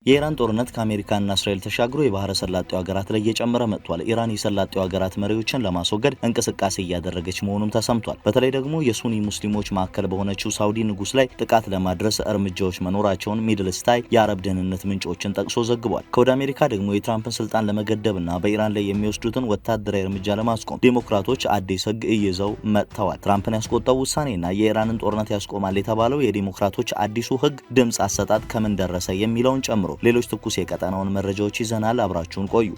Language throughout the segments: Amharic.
የኢራን ጦርነት ከአሜሪካና እስራኤል ተሻግሮ የባህረ ሰላጤው ሀገራት ላይ እየጨመረ መጥቷል። ኢራን የሰላጤው ሀገራት መሪዎችን ለማስወገድ እንቅስቃሴ እያደረገች መሆኑም ተሰምቷል። በተለይ ደግሞ የሱኒ ሙስሊሞች ማዕከል በሆነችው ሳውዲ ንጉስ ላይ ጥቃት ለማድረስ እርምጃዎች መኖራቸውን ሚድል ስታይ የአረብ ደህንነት ምንጮችን ጠቅሶ ዘግቧል። ከወደ አሜሪካ ደግሞ የትራምፕን ስልጣን ለመገደብና በኢራን ላይ የሚወስዱትን ወታደራዊ እርምጃ ለማስቆም ዴሞክራቶች አዲስ ህግ ይዘው መጥተዋል። ትራምፕን ያስቆጣው ውሳኔና የኢራንን ጦርነት ያስቆማል የተባለው የዴሞክራቶች አዲሱ ህግ ድምጽ አሰጣጥ ከምን ደረሰ የሚለውን ጨምሮ ሌሎች ትኩስ የቀጠናውን መረጃዎች ይዘናል። አብራችሁን ቆዩ።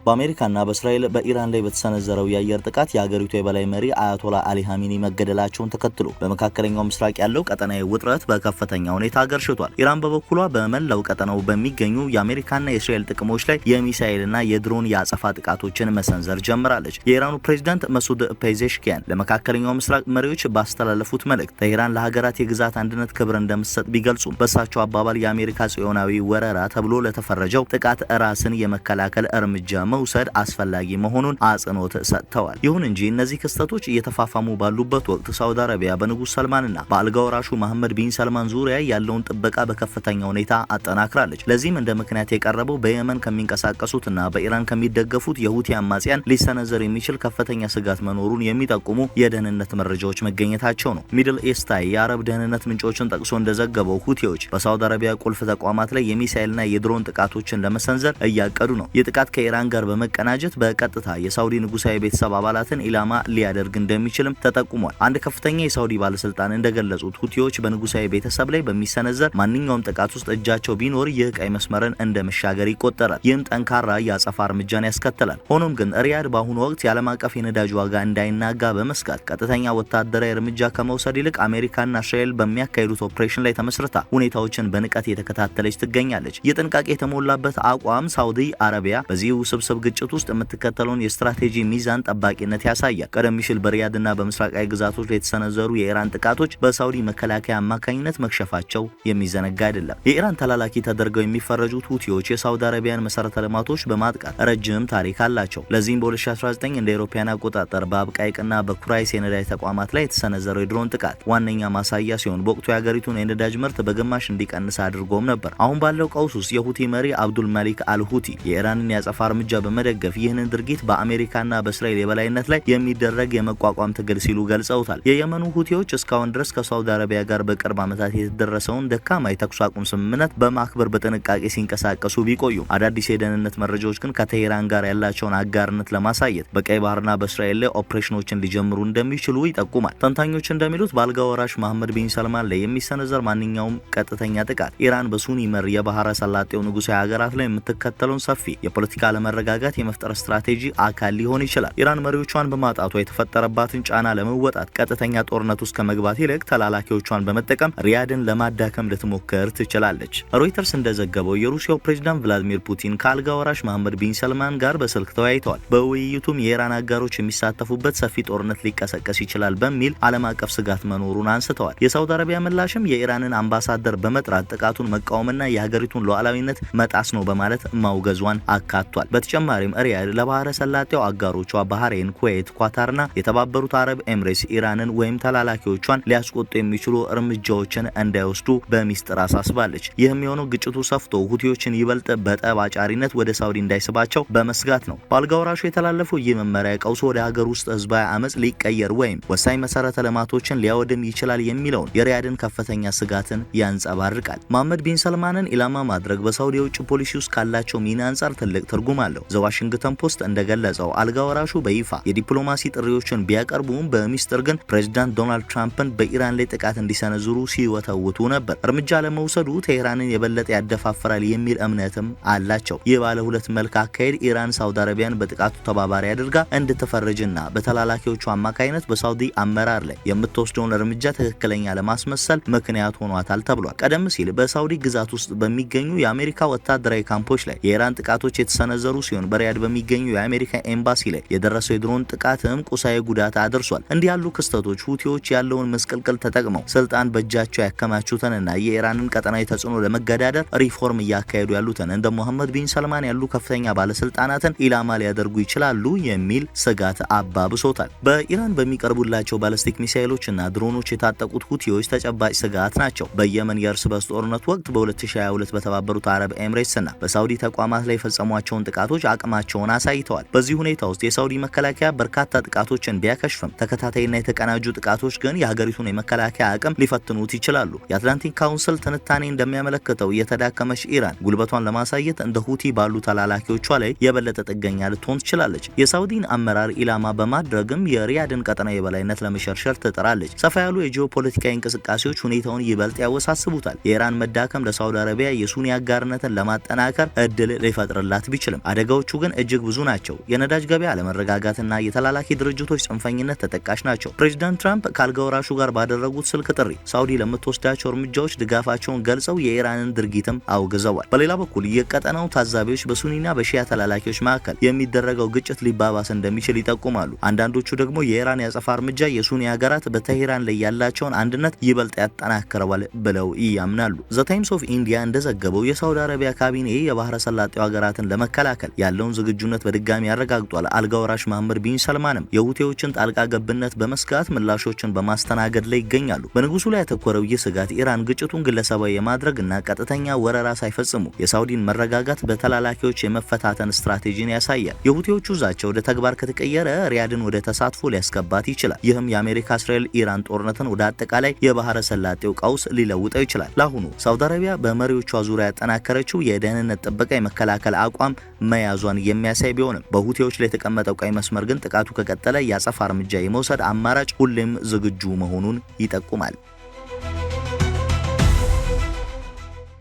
በአሜሪካና በእስራኤል በኢራን ላይ በተሰነዘረው የአየር ጥቃት የሀገሪቱ የበላይ መሪ አያቶላ አሊ ሀሚኒ መገደላቸውን ተከትሎ በመካከለኛው ምስራቅ ያለው ቀጠናዊ ውጥረት በከፍተኛ ሁኔታ አገርሽቷል። ኢራን በበኩሏ በመላው ቀጠናው በሚገኙ የአሜሪካና የእስራኤል ጥቅሞች ላይ የሚሳኤልና የድሮን የአጸፋ ጥቃቶችን መሰንዘር ጀምራለች። የኢራኑ ፕሬዝዳንት መሱድ ፔዜሽኪያን ለመካከለኛው ምስራቅ መሪዎች ባስተላለፉት መልእክት teheran ለሀገራት የግዛት አንድነት ክብር እንደምትሰጥ ቢገልጹም በእሳቸው አባባል የአሜሪካ ጽዮናዊ ወረራ ተብሎ ለተፈረጀው ጥቃት ራስን የመከላከል እርምጃ መውሰድ አስፈላጊ መሆኑን አጽንኦት ሰጥተዋል። ይሁን እንጂ እነዚህ ክስተቶች እየተፋፋሙ ባሉበት ወቅት ሳውዲ አረቢያ በንጉስ ሰልማንና በአልጋ ወራሹ መሐመድ ቢን ሰልማን ዙሪያ ያለውን ጥበቃ በከፍተኛ ሁኔታ አጠናክራለች። ለዚህም እንደ ምክንያት የቀረበው በየመን ከሚንቀሳቀሱትና በኢራን ከሚደገፉት የሁቲ አማጽያን ሊሰነዘር የሚችል ከፍተኛ ስጋት መኖሩን የሚጠቁሙ የደህንነት መረጃዎች መገኘታቸው ነው። ሚድል ኢስታይ የአረብ ደህንነት ምንጮችን ጠቅሶ እንደዘገበው ሁቲዎች በሳውዲ አረቢያ ቁልፍ ተቋማት ላይ የሚሳኤልና የድሮን ጥቃቶችን ለመሰንዘር እያቀዱ ነው። የጥቃት ከኢራን ጋር በመቀናጀት በቀጥታ የሳውዲ ንጉሳዊ ቤተሰብ አባላትን ኢላማ ሊያደርግ እንደሚችልም ተጠቁሟል። አንድ ከፍተኛ የሳውዲ ባለስልጣን እንደገለጹት ሁቲዎች በንጉሳዊ ቤተሰብ ላይ በሚሰነዘር ማንኛውም ጥቃት ውስጥ እጃቸው ቢኖር ይህ ቀይ መስመርን እንደ መሻገር ይቆጠራል። ይህም ጠንካራ የአጸፋ እርምጃን ያስከትላል። ሆኖም ግን ሪያድ በአሁኑ ወቅት የዓለም አቀፍ የነዳጅ ዋጋ እንዳይናጋ በመስጋት ቀጥተኛ ወታደራዊ እርምጃ ከመውሰድ ይልቅ አሜሪካና እስራኤል በሚያካሂዱት ኦፕሬሽን ላይ ተመስርታ ሁኔታዎችን በንቃት የተከታተለች ትገኛለች። የጥንቃቄ የተሞላበት አቋም ሳውዲ አረቢያ በዚህ ውስብስብ ግጭት ውስጥ የምትከተለውን የስትራቴጂ ሚዛን ጠባቂነት ያሳያል። ቀደም ሲል በሪያድና በምስራቃዊ ግዛቶች ላይ የተሰነዘሩ የኢራን ጥቃቶች በሳውዲ መከላከያ አማካኝነት መክሸፋቸው የሚዘነጋ አይደለም። የኢራን ተላላኪ ተደርገው የሚፈረጁት ሁቲዎች የሳውዲ አረቢያን መሰረተ ልማቶች በማጥቃት ረጅም ታሪክ አላቸው። ለዚህም በ2019 እንደ አውሮፓውያን አቆጣጠር በአብቃይቅና በኩራይስ የነዳጅ ተቋማት ላይ የተሰነዘረው የድሮን ጥቃት ዋነኛ ማሳያ ሲሆን በወቅቱ የሀገሪቱን የነዳጅ ምርት በግማሽ እንዲቀንስ አድርጎም ነበር። አሁን ባለው ቀውስ ውስጥ የሁቲ መሪ አብዱል መሊክ አልሁቲ የኢራንን የአጸፋ እርምጃ በመደገፍ ይህንን ድርጊት በአሜሪካና በእስራኤል የበላይነት ላይ የሚደረግ የመቋቋም ትግል ሲሉ ገልጸውታል። የየመኑ ሁቲዎች እስካሁን ድረስ ከሳውዲ አረቢያ ጋር በቅርብ ዓመታት የተደረሰውን ደካማ የተኩስ አቁም ስምምነት በማክበር በጥንቃቄ ሲንቀሳቀሱ ቢቆዩም አዳዲስ የደህንነት መረጃዎች ግን ከቴሄራን ጋር ያላቸውን አጋርነት ለማሳየት በቀይ ባህርና በእስራኤል ላይ ኦፕሬሽኖችን ሊጀምሩ እንደሚችሉ ይጠቁማል። ተንታኞች እንደሚሉት በአልጋ ወራሽ መሐመድ ቢን ሰልማን ላይ የሚሰነዘር ማንኛውም ቀጥተኛ ጥቃት ኢራን በሱኒ መር የባህረ ሰላጤው ንጉሳዊ ሀገራት ላይ የምትከተለውን ሰፊ የፖለቲካ አለመረጋጋት የመፍጠር ስትራቴጂ አካል ሊሆን ይችላል። ኢራን መሪዎቿን በማጣቷ የተፈጠረባትን ጫና ለመወጣት ቀጥተኛ ጦርነት ውስጥ ከመግባት ይልቅ ተላላኪዎቿን በመጠቀም ሪያድን ለማዳከም ልትሞክር ትችላለች። ሮይተርስ እንደዘገበው የሩሲያው ፕሬዝዳንት ቭላዲሚር ፑቲን ከአልጋ ወራሽ መሐመድ ቢን ሰልማን ጋር በስልክ ተወያይተዋል። በውይይቱም የኢራን አጋሮች የሚሳተፉበት ሰፊ ጦርነት ሊቀሰቀስ ይችላል በሚል ዓለም አቀፍ ስጋት መኖሩን አንስተዋል። የሳውዲ አረቢያ ምላሽም የኢራንን አምባሳደር በመጥራት ጥቃቱን መቃወምና የሀገሪቱን ሉዓላዊነት መጣስ ነው በማለት ማውገዟን አካቷል። በተጨማሪም ሪያድ ለባህረ ሰላጤው አጋሮቿ ባህሬን፣ ኩዌት፣ ኳታርና የተባበሩት አረብ ኤምሬትስ ኢራንን ወይም ተላላኪዎቿን ሊያስቆጡ የሚችሉ እርምጃዎችን እንዳይወስዱ በሚስጥር አሳስባለች። ይህም የሆነው ግጭቱ ሰፍቶ ሁቲዎችን ይበልጥ በጠብ አጫሪነት ወደ ሳውዲ እንዳይስባቸው በመስጋት ነው። በአልጋ ወራሹ የተላለፈው ይህ መመሪያ ቀውሱ ወደ ሀገር ውስጥ ህዝባዊ አመጽ ሊቀየር ወይም ወሳኝ መሰረተ ልማቶችን ሊያወድም ይችላል የሚለውን የሪያድን ከፍተኛ ስጋትን ያንጸባርቃል። መሐመድ ቢን ሰልማንን ኢላማ ማድረግ በሳውዲ የውጭ ፖሊሲ ውስጥ ካላቸው ሚና አንጻር ትልቅ ትርጉም አለው። ዋሽንግተን ፖስት እንደገለጸው አልጋ ወራሹ በይፋ የዲፕሎማሲ ጥሪዎችን ቢያቀርቡም በሚስጥር ግን ፕሬዝዳንት ዶናልድ ትራምፕን በኢራን ላይ ጥቃት እንዲሰነዝሩ ሲወተውቱ ነበር። እርምጃ ለመውሰዱ ቴሄራንን የበለጠ ያደፋፍራል የሚል እምነትም አላቸው። ይህ ባለ ሁለት መልክ አካሄድ ኢራን ሳውዲ አረቢያን በጥቃቱ ተባባሪ አድርጋ እንድትፈርጅና በተላላኪዎቹ አማካይነት በሳውዲ አመራር ላይ የምትወስደውን እርምጃ ትክክለኛ ለማስመሰል ምክንያት ሆኗታል ተብሏል። ቀደም ሲል በሳውዲ ግዛት ውስጥ በሚገኙ የአሜሪካ ወታደራዊ ካምፖች ላይ የኢራን ጥቃቶች የተሰነዘሩ ሲሆን ሲሆን በሪያድ በሚገኘው የአሜሪካ ኤምባሲ ላይ የደረሰው የድሮን ጥቃትም ቁሳዊ ጉዳት አድርሷል። እንዲህ ያሉ ክስተቶች ሁቲዎች ያለውን መስቀልቅል ተጠቅመው ስልጣን በእጃቸው ያከማቹትንና የኢራንን ቀጠናዊ ተጽዕኖ ለመገዳደር ሪፎርም እያካሄዱ ያሉትን እንደ ሙሐመድ ቢን ሰልማን ያሉ ከፍተኛ ባለስልጣናትን ኢላማ ሊያደርጉ ይችላሉ የሚል ስጋት አባብሶታል። በኢራን በሚቀርቡላቸው ባሊስቲክ ሚሳኤሎችና ድሮኖች የታጠቁት ሁቲዎች ተጨባጭ ስጋት ናቸው። በየመን የእርስ በርስ ጦርነት ወቅት በ2022 በተባበሩት አረብ ኤምሬትስና በሳውዲ ተቋማት ላይ የፈጸሟቸውን ጥቃቶች አቅማቸውን አሳይተዋል። በዚህ ሁኔታ ውስጥ የሳውዲ መከላከያ በርካታ ጥቃቶችን ቢያከሽፍም ተከታታይና የተቀናጁ ጥቃቶች ግን የሀገሪቱን የመከላከያ አቅም ሊፈትኑት ይችላሉ። የአትላንቲክ ካውንስል ትንታኔ እንደሚያመለክተው የተዳከመች ኢራን ጉልበቷን ለማሳየት እንደ ሁቲ ባሉ ተላላኪዎቿ ላይ የበለጠ ጥገኛ ልትሆን ትችላለች። የሳውዲን አመራር ኢላማ በማድረግም የሪያድን ቀጠናዊ የበላይነት ለመሸርሸር ትጥራለች። ሰፋ ያሉ የጂኦፖለቲካዊ እንቅስቃሴዎች ሁኔታውን ይበልጥ ያወሳስቡታል። የኢራን መዳከም ለሳውዲ አረቢያ የሱኒ አጋርነትን ለማጠናከር እድል ሊፈጥርላት ቢችልም አደጋዎቹ ግን እጅግ ብዙ ናቸው። የነዳጅ ገበያ አለመረጋጋትና የተላላኪ ድርጅቶች ጽንፈኝነት ተጠቃሽ ናቸው። ፕሬዚዳንት ትራምፕ ከአልጋ ወራሹ ጋር ባደረጉት ስልክ ጥሪ ሳውዲ ለምትወስዳቸው እርምጃዎች ድጋፋቸውን ገልጸው የኢራንን ድርጊትም አውግዘዋል። በሌላ በኩል የቀጠናው ታዛቢዎች በሱኒና በሺያ ተላላኪዎች መካከል የሚደረገው ግጭት ሊባባስ እንደሚችል ይጠቁማሉ። አንዳንዶቹ ደግሞ የኢራን ያጸፋ እርምጃ የሱኒ ሀገራት በቴሄራን ላይ ያላቸውን አንድነት ይበልጥ ያጠናክረዋል ብለው ያምናሉ። ዘ ታይምስ ኦፍ ኢንዲያ እንደዘገበው የሳውዲ አረቢያ ካቢኔ የባህረ ሰላጤው ሀገራትን ለመከላከል ያለውን ዝግጁነት በድጋሚ ያረጋግጧል። አልጋ ወራሽ መሐመድ ቢን ሰልማንም የሁቲዎችን ጣልቃ ገብነት በመስጋት ምላሾችን በማስተናገድ ላይ ይገኛሉ። በንጉሱ ላይ ያተኮረው ይህ ስጋት ኢራን ግጭቱን ግለሰባዊ የማድረግና ቀጥተኛ ወረራ ሳይፈጽሙ የሳውዲን መረጋጋት በተላላኪዎች የመፈታተን ስትራቴጂን ያሳያል። የሁቲዎቹ ዛቻ ወደ ተግባር ከተቀየረ ሪያድን ወደ ተሳትፎ ሊያስገባት ይችላል። ይህም የአሜሪካ እስራኤል ኢራን ጦርነትን ወደ አጠቃላይ የባህረ ሰላጤው ቀውስ ሊለውጠው ይችላል። ለአሁኑ ሳውዲ አረቢያ በመሪዎቿ ዙሪያ ያጠናከረችው የደህንነት ጥበቃ የመከላከል አቋም መያዟን የሚያሳይ ቢሆንም በሁቲዎች ላይ የተቀመጠው ቀይ መስመር ግን ጥቃቱ ከቀጠለ የአጸፋ እርምጃ የመውሰድ አማራጭ ሁሌም ዝግጁ መሆኑን ይጠቁማል።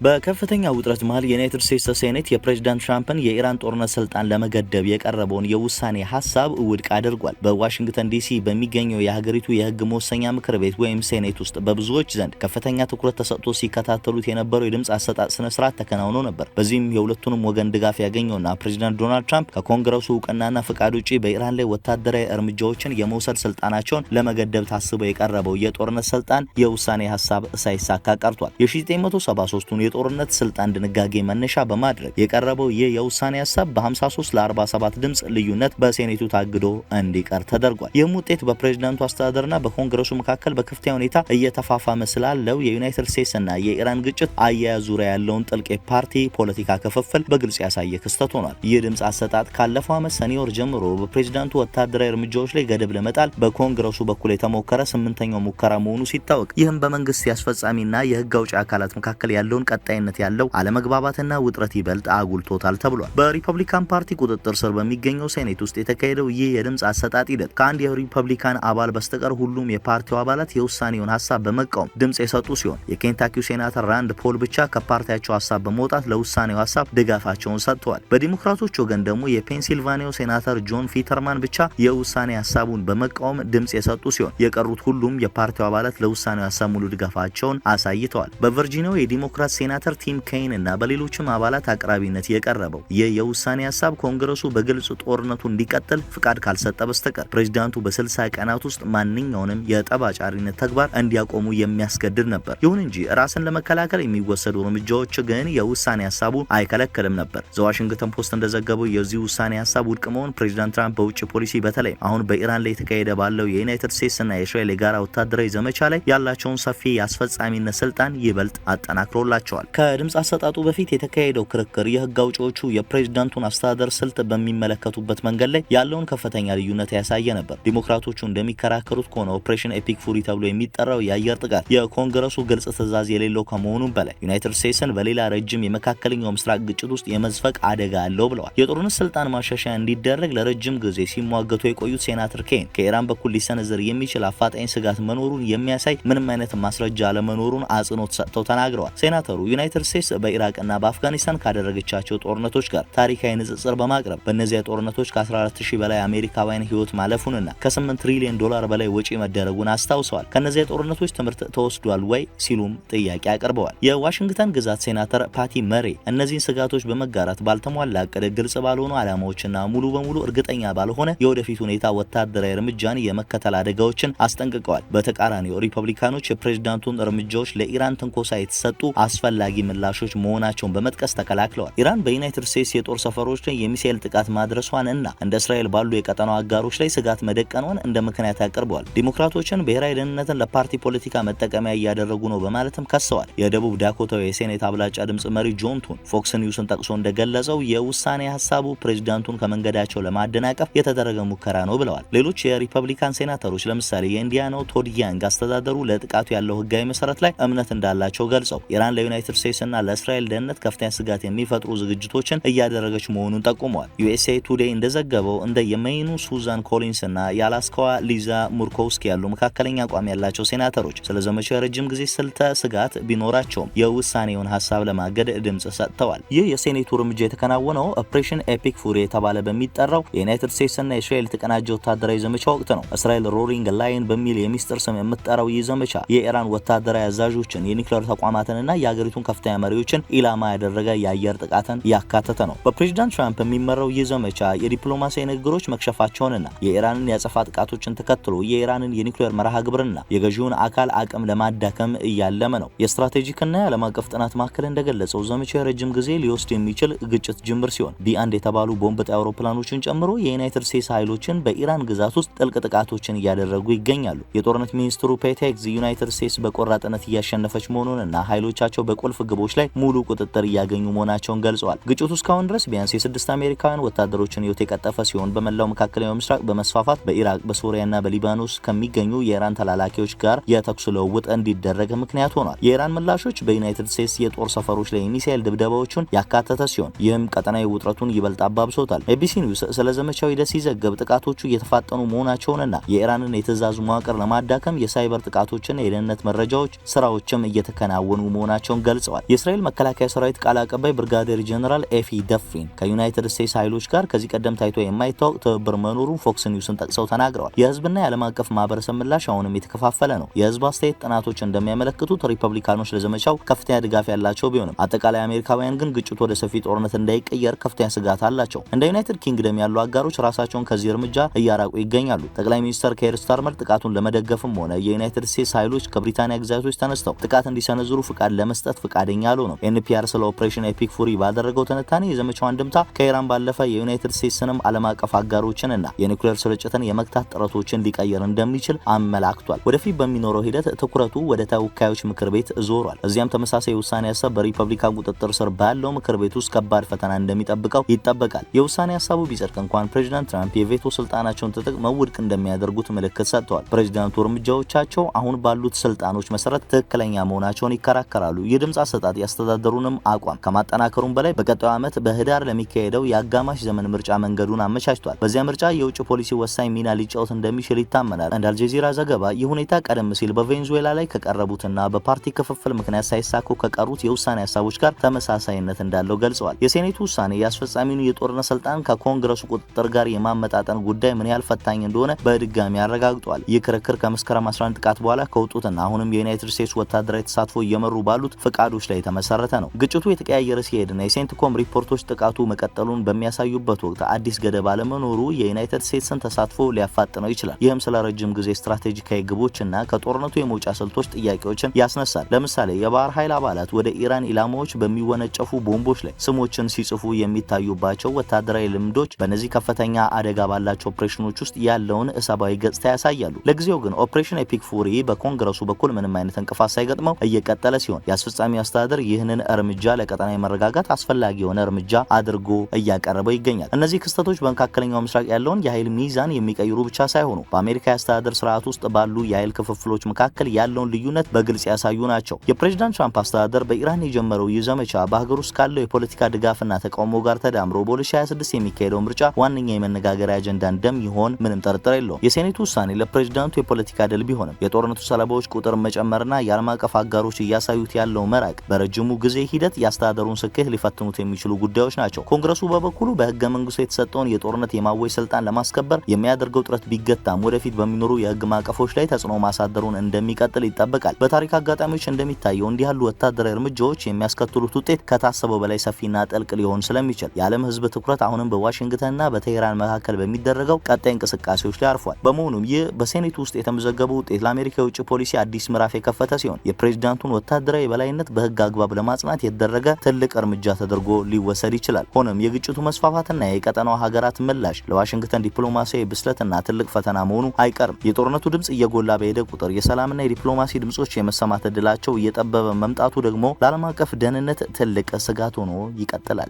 በከፍተኛ ውጥረት መሃል የዩናይትድ ስቴትስ ሴኔት የፕሬዝዳንት ትራምፕን የኢራን ጦርነት ስልጣን ለመገደብ የቀረበውን የውሳኔ ሀሳብ ውድቅ አድርጓል። በዋሽንግተን ዲሲ በሚገኘው የሀገሪቱ የህግ መወሰኛ ምክር ቤት ወይም ሴኔት ውስጥ በብዙዎች ዘንድ ከፍተኛ ትኩረት ተሰጥቶ ሲከታተሉት የነበረው የድምፅ አሰጣጥ ስነ ስርዓት ተከናውኖ ነበር። በዚህም የሁለቱንም ወገን ድጋፍ ያገኘውና ፕሬዝዳንት ዶናልድ ትራምፕ ከኮንግረሱ እውቅናና ፍቃድ ውጪ በኢራን ላይ ወታደራዊ እርምጃዎችን የመውሰድ ስልጣናቸውን ለመገደብ ታስበው የቀረበው የጦርነት ስልጣን የውሳኔ ሀሳብ ሳይሳካ ቀርቷል። የ1973ቱን የጦርነት ስልጣን ድንጋጌ መነሻ በማድረግ የቀረበው ይህ የውሳኔ ሀሳብ በ53 ለ47 ድምጽ ልዩነት በሴኔቱ ታግዶ እንዲቀር ተደርጓል። ይህም ውጤት በፕሬዝዳንቱ አስተዳደርና በኮንግረሱ መካከል በከፍተኛ ሁኔታ እየተፋፋመ ስላለው የዩናይትድ ስቴትስና የኢራን ግጭት አያያዝ ዙሪያ ያለውን ጥልቅ የፓርቲ ፖለቲካ ክፍፍል በግልጽ ያሳየ ክስተት ሆኗል። ይህ ድምጽ አሰጣጥ ካለፈው ዓመት ሰኔ ወር ጀምሮ በፕሬዝዳንቱ ወታደራዊ እርምጃዎች ላይ ገደብ ለመጣል በኮንግረሱ በኩል የተሞከረ 8ኛው ሙከራ መሆኑ ሲታወቅ፣ ይህም በመንግስት ያስፈጻሚና የህግ አውጪ አካላት መካከል ያለውን ቀጣይነት ያለው አለመግባባትና ውጥረት ይበልጥ አጉልቶታል ተብሏል። በሪፐብሊካን ፓርቲ ቁጥጥር ስር በሚገኘው ሴኔት ውስጥ የተካሄደው ይህ የድምጽ አሰጣጥ ሂደት ከአንድ የሪፐብሊካን አባል በስተቀር ሁሉም የፓርቲው አባላት የውሳኔውን ሀሳብ በመቃወም ድምጽ የሰጡ ሲሆን የኬንታኪው ሴናተር ራንድ ፖል ብቻ ከፓርቲያቸው ሀሳብ በመውጣት ለውሳኔው ሀሳብ ድጋፋቸውን ሰጥተዋል። በዲሞክራቶች ወገን ደግሞ የፔንሲልቫኒያው ሴናተር ጆን ፊተርማን ብቻ የውሳኔ ሀሳቡን በመቃወም ድምጽ የሰጡ ሲሆን የቀሩት ሁሉም የፓርቲው አባላት ለውሳኔው ሀሳብ ሙሉ ድጋፋቸውን አሳይተዋል። በቨርጂኒያው የዲሞክራት ሴናተር ቲም ኬይን እና በሌሎችም አባላት አቅራቢነት የቀረበው ይህ የውሳኔ ሀሳብ ኮንግረሱ በግልጽ ጦርነቱ እንዲቀጥል ፍቃድ ካልሰጠ በስተቀር ፕሬዝዳንቱ በ60 ቀናት ውስጥ ማንኛውንም የጠባጫሪነት ተግባር እንዲያቆሙ የሚያስገድድ ነበር። ይሁን እንጂ ራስን ለመከላከል የሚወሰዱ እርምጃዎች ግን የውሳኔ ሀሳቡ አይከለክልም ነበር። ዘዋሽንግተን ፖስት እንደዘገበው የዚህ ውሳኔ ሀሳብ ውድቅ መሆን ፕሬዝዳንት ትራምፕ በውጭ ፖሊሲ በተለይ አሁን በኢራን ላይ የተካሄደ ባለው የዩናይትድ ስቴትስ እና የእስራኤል የጋራ ወታደራዊ ዘመቻ ላይ ያላቸውን ሰፊ የአስፈጻሚነት ስልጣን ይበልጥ አጠናክሮላቸዋል። ከድምጽ አሰጣጡ በፊት የተካሄደው ክርክር የህግ አውጪዎቹ የፕሬዝዳንቱን አስተዳደር ስልት በሚመለከቱበት መንገድ ላይ ያለውን ከፍተኛ ልዩነት ያሳየ ነበር። ዲሞክራቶቹ እንደሚከራከሩት ከሆነ ኦፕሬሽን ኤፒክ ፉሪ ተብሎ የሚጠራው የአየር ጥቃት የኮንግረሱ ግልጽ ትዕዛዝ የሌለው ከመሆኑም በላይ ዩናይትድ ስቴትስን በሌላ ረጅም የመካከለኛው ምስራቅ ግጭት ውስጥ የመዝፈቅ አደጋ አለው ብለዋል። የጦርነት ስልጣን ማሻሻያ እንዲደረግ ለረጅም ጊዜ ሲሟገቱ የቆዩት ሴናተር ኬን ከኢራን በኩል ሊሰነዘር የሚችል አፋጣኝ ስጋት መኖሩን የሚያሳይ ምንም አይነት ማስረጃ አለመኖሩን አጽንኦት ሰጥተው ተናግረዋል። ሴናተሩ ዩናይትድ ስቴትስ በኢራቅና በአፍጋኒስታን ካደረገቻቸው ጦርነቶች ጋር ታሪካዊ ንጽጽር በማቅረብ በእነዚያ ጦርነቶች ከ14000 በላይ አሜሪካውያን ህይወት ማለፉንና ከ8 ትሪሊዮን ዶላር በላይ ወጪ መደረጉን አስታውሰዋል። ከነዚያ ጦርነቶች ትምህርት ተወስዷል ወይ ሲሉም ጥያቄ አቅርበዋል። የዋሽንግተን ግዛት ሴናተር ፓቲ መሬ እነዚህን ስጋቶች በመጋራት ባልተሟላ እቅድ፣ ግልጽ ባልሆኑ ዓላማዎችና ሙሉ በሙሉ እርግጠኛ ባልሆነ የወደፊት ሁኔታ ወታደራዊ እርምጃን የመከተል አደጋዎችን አስጠንቅቀዋል። በተቃራኒው ሪፐብሊካኖች የፕሬዝዳንቱን እርምጃዎች ለኢራን ትንኮሳ የተሰጡ አስፈላጊ ምላሾች መሆናቸውን በመጥቀስ ተከላክለዋል። ኢራን በዩናይትድ ስቴትስ የጦር ሰፈሮች ላይ የሚሳኤል ጥቃት ማድረሷን እና እንደ እስራኤል ባሉ የቀጠናው አጋሮች ላይ ስጋት መደቀኗን እንደ ምክንያት አቅርበዋል። ዲሞክራቶችን ብሔራዊ ደህንነትን ለፓርቲ ፖለቲካ መጠቀሚያ እያደረጉ ነው በማለትም ከሰዋል። የደቡብ ዳኮታው የሴኔት አብላጫ ድምጽ መሪ ጆን ቱን ፎክስ ኒውስን ጠቅሶ እንደገለጸው የውሳኔ ሀሳቡ ፕሬዝዳንቱን ከመንገዳቸው ለማደናቀፍ የተደረገ ሙከራ ነው ብለዋል። ሌሎች የሪፐብሊካን ሴናተሮች ለምሳሌ የኢንዲያናው ቶድ ያንግ አስተዳደሩ ለጥቃቱ ያለው ህጋዊ መሰረት ላይ እምነት እንዳላቸው ገልጸው ኢራን ለዩናይትድ ስቴትስ እና ለእስራኤል ደህንነት ከፍተኛ ስጋት የሚፈጥሩ ዝግጅቶችን እያደረገች መሆኑን ጠቁመዋል። ዩኤስኤ ቱዴይ እንደዘገበው እንደ የሜይኑ ሱዛን ኮሊንስ እና የአላስካዋ ሊዛ ሙርኮውስኪ ያሉ መካከለኛ አቋም ያላቸው ሴናተሮች ስለ ዘመቻው የረጅም ጊዜ ስልተ ስጋት ቢኖራቸውም የውሳኔውን ሀሳብ ለማገድ ድምጽ ሰጥተዋል። ይህ የሴኔቱ እርምጃ የተከናወነው ኦፕሬሽን ኤፒክ ፉሪ የተባለ በሚጠራው የዩናይትድ ስቴትስ እና የእስራኤል የተቀናጀ ወታደራዊ ዘመቻ ወቅት ነው። እስራኤል ሮሪንግ ላይን በሚል የሚስጥር ስም የምትጠራው ይህ ዘመቻ የኢራን ወታደራዊ አዛዦችን፣ የኒውክሌር ተቋማትንና የሀገሪቱን ከፍተኛ መሪዎችን ኢላማ ያደረገ የአየር ጥቃትን ያካተተ ነው። በፕሬዝዳንት ትራምፕ የሚመራው ይህ ዘመቻ የዲፕሎማሲያዊ ንግግሮች መክሸፋቸውንና የኢራንን ያጸፋ ጥቃቶችን ተከትሎ የኢራንን የኒውክሌር መርሃ ግብርና የገዢውን አካል አቅም ለማዳከም እያለመ ነው። የስትራቴጂክና የዓለም አቀፍ ጥናት ማዕከል እንደገለጸው ዘመቻው የረጅም ጊዜ ሊወስድ የሚችል ግጭት ጅምር ሲሆን ቢ1 የተባሉ ቦምብ ጣይ አውሮፕላኖችን ጨምሮ የዩናይትድ ስቴትስ ኃይሎችን በኢራን ግዛት ውስጥ ጥልቅ ጥቃቶችን እያደረጉ ይገኛሉ። የጦርነት ሚኒስትሩ ፔት ሄግዝ ዩናይትድ ስቴትስ በቆራጥነት እያሸነፈች መሆኑንና ኃይሎቻቸው በቁልፍ ግቦች ላይ ሙሉ ቁጥጥር እያገኙ መሆናቸውን ገልጸዋል። ግጭቱ እስካሁን ድረስ ቢያንስ የ6 አሜሪካውያን ወታደሮችን ህይወት የቀጠፈ ሲሆን በመላው መካከለኛው ምስራቅ በመስፋፋት በኢራቅ፣ በሶሪያና በሊባኖስ ከሚገኙ የኢራን ተላላኪዎች ጋር የተኩስ ልውውጥ እንዲደረግ ምክንያት ሆኗል። የኢራን ምላሾች በዩናይትድ ስቴትስ የጦር ሰፈሮች ላይ የሚሳኤል ድብደባዎችን ያካተተ ሲሆን ይህም ቀጠናዊ ውጥረቱን ይበልጥ አባብሶታል። ኤቢሲ ኒውስ ስለ ዘመቻው ሂደት ሲዘግብ ጥቃቶቹ እየተፋጠኑ መሆናቸውንና የኢራንን የትዕዛዝ መዋቅር ለማዳከም የሳይበር ጥቃቶችና የደህንነት መረጃዎች ስራዎችም እየተከናወኑ መሆናቸውን ገልጸዋል። የእስራኤል መከላከያ ሰራዊት ቃል አቀባይ ብርጋዴር ጀነራል ኤፊ ደፍሪን ከዩናይትድ ስቴትስ ኃይሎች ጋር ከዚህ ቀደም ታይቶ የማይታወቅ ትብብር መኖሩን ፎክስ ኒውስን ጠቅሰው ተናግረዋል። የህዝብና የዓለም አቀፍ ማህበረሰብ ምላሽ አሁንም የተከፋፈለ ነው። የህዝብ አስተያየት ጥናቶች እንደሚያመለክቱት ሪፐብሊካኖች ለዘመቻው ከፍተኛ ድጋፍ ያላቸው ቢሆንም አጠቃላይ አሜሪካውያን ግን ግጭቱ ወደ ሰፊ ጦርነት እንዳይቀየር ከፍተኛ ስጋት አላቸው። እንደ ዩናይትድ ኪንግደም ያሉ አጋሮች ራሳቸውን ከዚህ እርምጃ እያራቁ ይገኛሉ። ጠቅላይ ሚኒስትር ኬር ስታርመር ጥቃቱን ለመደገፍም ሆነ የዩናይትድ ስቴትስ ኃይሎች ከብሪታንያ ግዛቶች ተነስተው ጥቃት እንዲሰነዝሩ ፍቃድ ለመስጠት ፍቃደኛ አልሆኑም። ኤንፒአር ስለ ኦፕሬሽን ኤፒክ ፉሪ ባደረገው ትንታኔ የዘመቻው አንድምታ ከኢራን ባለፈ የዩናይትድ ስቴትስንም ዓለም አቀፍ አጋሮችንና የኒውክሌር ስርጭትን የመግታት ጥረቶችን ሊቀየር እንደሚችል አመላክቷል። ወደፊት በሚኖረው ሂደት ትኩረቱ ወደ ተወካዮች ምክር ቤት ዞሯል። እዚያም ተመሳሳይ ውሳኔ ሀሳብ በሪፐብሊካን ቁጥጥር ስር ባለው ምክር ቤት ውስጥ ከባድ ፈተና እንደሚጠብቀው ይጠበቃል። የውሳኔ ሀሳቡ ቢጸድቅ እንኳን ፕሬዝዳንት ትራምፕ የቬቶ ስልጣናቸውን ተጠቅመው ውድቅ እንደሚያደርጉት ምልክት ሰጥተዋል። ፕሬዝዳንቱ እርምጃዎቻቸው አሁን ባሉት ስልጣኖች መሰረት ትክክለኛ መሆናቸውን ይከራከራሉ። የድምጽ አሰጣጥ ያስተዳደሩንም አቋም ከማጠናከሩም በላይ በቀጣዩ ዓመት በህዳር ለሚካሄደው የአጋማሽ ዘመን ምርጫ መንገዱን አመቻችቷል። በዚያ ምርጫ የውጭ ፖሊሲ ወሳኝ ሚና ሊጫወት እንደሚችል ይታመናል። እንደ አልጀዚራ ዘገባ ይህ ሁኔታ ቀደም ሲል በቬንዙዌላ ላይ ከቀረቡትና በፓርቲ ክፍፍል ምክንያት ሳይሳኩ ከቀሩት የውሳኔ ሀሳቦች ጋር ተመሳሳይነት እንዳለው ገልጸዋል። የሴኔቱ ውሳኔ የአስፈጻሚውን የጦርነት ስልጣን ከኮንግረሱ ቁጥጥር ጋር የማመጣጠን ጉዳይ ምን ያህል ፈታኝ እንደሆነ በድጋሚ አረጋግጧል። ይህ ክርክር ከመስከረም 11 ጥቃት በኋላ ከወጡትና አሁንም የዩናይትድ ስቴትስ ወታደራዊ ተሳትፎ እየመሩ ባሉት ፍቃዶች ላይ የተመሰረተ ነው። ግጭቱ የተቀያየረ ሲሄድና የሴንትኮም ሪፖርቶች ጥቃቱ መቀጠሉን በሚያሳዩበት ወቅት አዲስ ገደብ አለመኖሩ የዩናይትድ ስቴትስን ተሳትፎ ሊያፋጥነው ይችላል። ይህም ስለ ረጅም ጊዜ ስትራቴጂካዊ ግቦችና ከጦርነቱ የመውጫ ስልቶች ጥያቄዎችን ያስነሳል። ለምሳሌ የባህር ኃይል አባላት ወደ ኢራን ኢላማዎች በሚወነጨፉ ቦምቦች ላይ ስሞችን ሲጽፉ የሚታዩባቸው ወታደራዊ ልምዶች በእነዚህ ከፍተኛ አደጋ ባላቸው ኦፕሬሽኖች ውስጥ ያለውን ሰብአዊ ገጽታ ያሳያሉ። ለጊዜው ግን ኦፕሬሽን ኤፒክ ፉሪ በኮንግረሱ በኩል ምንም አይነት እንቅፋት ሳይገጥመው እየቀጠለ ሲሆን የአስፈጻሚ አስተዳደር ይህንን እርምጃ ለቀጠናዊ መረጋጋት አስፈላጊ የሆነ እርምጃ አድርጎ እያቀረበው ይገኛል። እነዚህ ክስተቶች በመካከለኛው ምስራቅ ያለውን የኃይል ሚዛን የሚቀይሩ ብቻ ሳይሆኑ በአሜሪካ የአስተዳደር ስርዓት ውስጥ ባሉ የኃይል ክፍፍሎች መካከል ያለውን ልዩነት በግልጽ ያሳዩ ናቸው። የፕሬዝዳንት ትራምፕ አስተዳደር በኢራን የጀመረው ይህ ዘመቻ በሀገር ውስጥ ካለው የፖለቲካ ድጋፍና ተቃውሞ ጋር ተዳምሮ በ2026 የሚካሄደው ምርጫ ዋነኛ የመነጋገሪያ አጀንዳ እንደሚሆን ምንም ጥርጥር የለውም። የሴኔቱ ውሳኔ ለፕሬዝዳንቱ የፖለቲካ ድል ቢሆንም የጦርነቱ ሰለባዎች ቁጥር መጨመርና የዓለም አቀፍ አጋሮች እያሳዩት ያለው መራቅ በረጅሙ ጊዜ ሂደት ያስተዳደሩን ስኬት ሊፈትኑት የሚችሉ ጉዳዮች ናቸው። ኮንግረሱ በበኩሉ በህገ መንግስቱ የተሰጠውን የጦርነት የማወጅ ስልጣን ለማስከበር የሚያደርገው ጥረት ቢገታም ወደፊት በሚኖሩ የህግ ማዕቀፎች ላይ ተጽዕኖ ማሳደሩን እንደሚቀጥል ይጠበቃል። በታሪክ አጋጣሚዎች እንደሚታየው እንዲህ ያሉ ወታደራዊ እርምጃዎች የሚያስከትሉት ውጤት ከታሰበው በላይ ሰፊና ጥልቅ ሊሆን ስለሚችል የዓለም ህዝብ ትኩረት አሁንም በዋሽንግተንና በቴህራን መካከል በሚደረገው ቀጣይ እንቅስቃሴዎች ላይ አርፏል። በመሆኑም ይህ በሴኔቱ ውስጥ የተመዘገበው ውጤት ለአሜሪካ የውጭ ፖሊሲ አዲስ ምዕራፍ የከፈተ ሲሆን የፕሬዝዳንቱን ወታደራዊ የበላይነት በህግ አግባብ ለማጽናት የተደረገ ትልቅ እርምጃ ተደርጎ ሊወሰድ ይችላል። ሆኖም የግጭቱ መስፋፋትና የቀጠናው ሀገራት ምላሽ ለዋሽንግተን ዲፕሎማሲያዊ ብስለትና ትልቅ ፈተና መሆኑ አይቀርም። የጦርነቱ ድምጽ እየጎላ በሄደ ቁጥር የሰላምና የዲፕሎማሲ ድምጾች የመሰማት እድላቸው እየጠበበ መምጣቱ ደግሞ ለዓለም አቀፍ ደህንነት ትልቅ ስጋት ሆኖ ይቀጥላል።